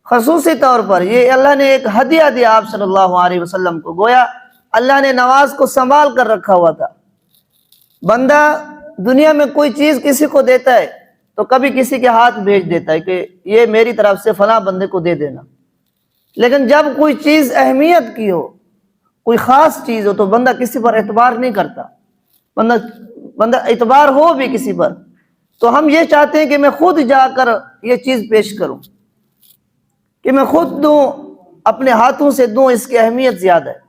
خصوصی طور پر یہ اللہ نے ایک ہدیہ دیا آپ صلی اللہ علیہ وسلم کو، گویا اللہ نے نماز کو سنبھال کر رکھا ہوا تھا۔ بندہ دنیا میں کوئی چیز کسی کو دیتا ہے تو کبھی کسی کے ہاتھ بھیج دیتا ہے کہ یہ میری طرف سے فلاں بندے کو دے دینا، لیکن جب کوئی چیز اہمیت کی ہو، کوئی خاص چیز ہو، تو بندہ کسی پر اعتبار نہیں کرتا۔ بندہ اعتبار ہو بھی کسی پر تو ہم یہ چاہتے ہیں کہ میں خود جا کر یہ چیز پیش کروں، کہ میں خود دوں، اپنے ہاتھوں سے دوں، اس کی اہمیت زیادہ ہے۔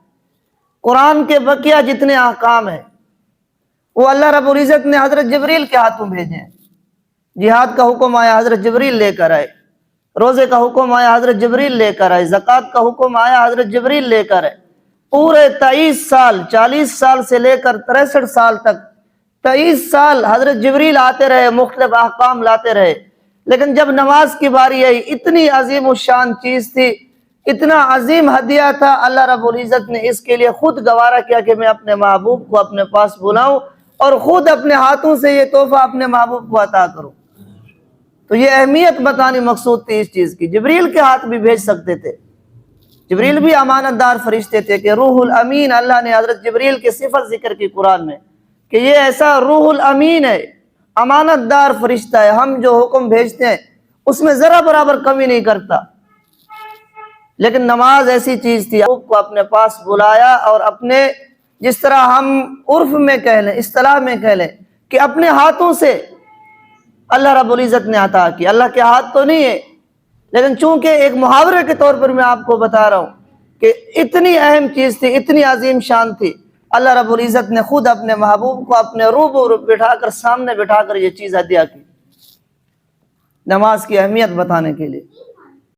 قرآن کے بقیہ جتنے احکام ہیں وہ اللہ رب العزت نے حضرت جبریل کے ہاتھوں بھیجے ہیں۔ جہاد کا حکم آیا حضرت جبریل لے کر آئے، روزے کا حکم آیا حضرت جبریل لے کر آئے، زکوٰۃ کا حکم آیا حضرت جبریل لے کر آئے۔ پورے 23 سال، 40 سال سے لے کر 63 سال تک 23 سال حضرت جبریل آتے رہے، مختلف احکام لاتے رہے، لیکن جب نماز کی باری آئی، اتنی عظیم الشان چیز تھی، اتنا عظیم ہدیہ تھا، اللہ رب العزت نے اس کے لیے خود گوارا کیا کہ میں اپنے محبوب کو اپنے پاس بلاؤں اور خود اپنے ہاتھوں سے یہ تحفہ اپنے محبوب کو عطا کروں۔ تو یہ اہمیت بتانی مقصود تھی اس چیز کی۔ جبریل کے ہاتھ بھی بھیج سکتے تھے، جبریل بھی امانت دار فرشتے تھے کہ روح الامین، اللہ نے حضرت جبریل کی صفت ذکر کی قرآن میں کہ یہ ایسا روح الامین ہے، امانت دار فرشتہ ہے، ہم جو حکم بھیجتے ہیں اس میں ذرا برابر کمی نہیں کرتا۔ لیکن نماز ایسی چیز تھی، کو اپنے پاس بلایا اور اپنے، جس طرح ہم عرف میں کہہ لیں، اصطلاح میں کہہ لیں کہ اپنے ہاتھوں سے اللہ رب العزت نے عطا کی۔ اللہ کے ہاتھ تو نہیں ہے، لیکن چونکہ ایک محاورے کے طور پر میں آپ کو بتا رہا ہوں کہ اتنی اہم چیز تھی، اتنی عظیم شان تھی، اللہ رب العزت نے خود اپنے محبوب کو اپنے روبرو بٹھا کر، سامنے بٹھا کر یہ چیز ہدیہ کی، نماز کی اہمیت بتانے کے لیے۔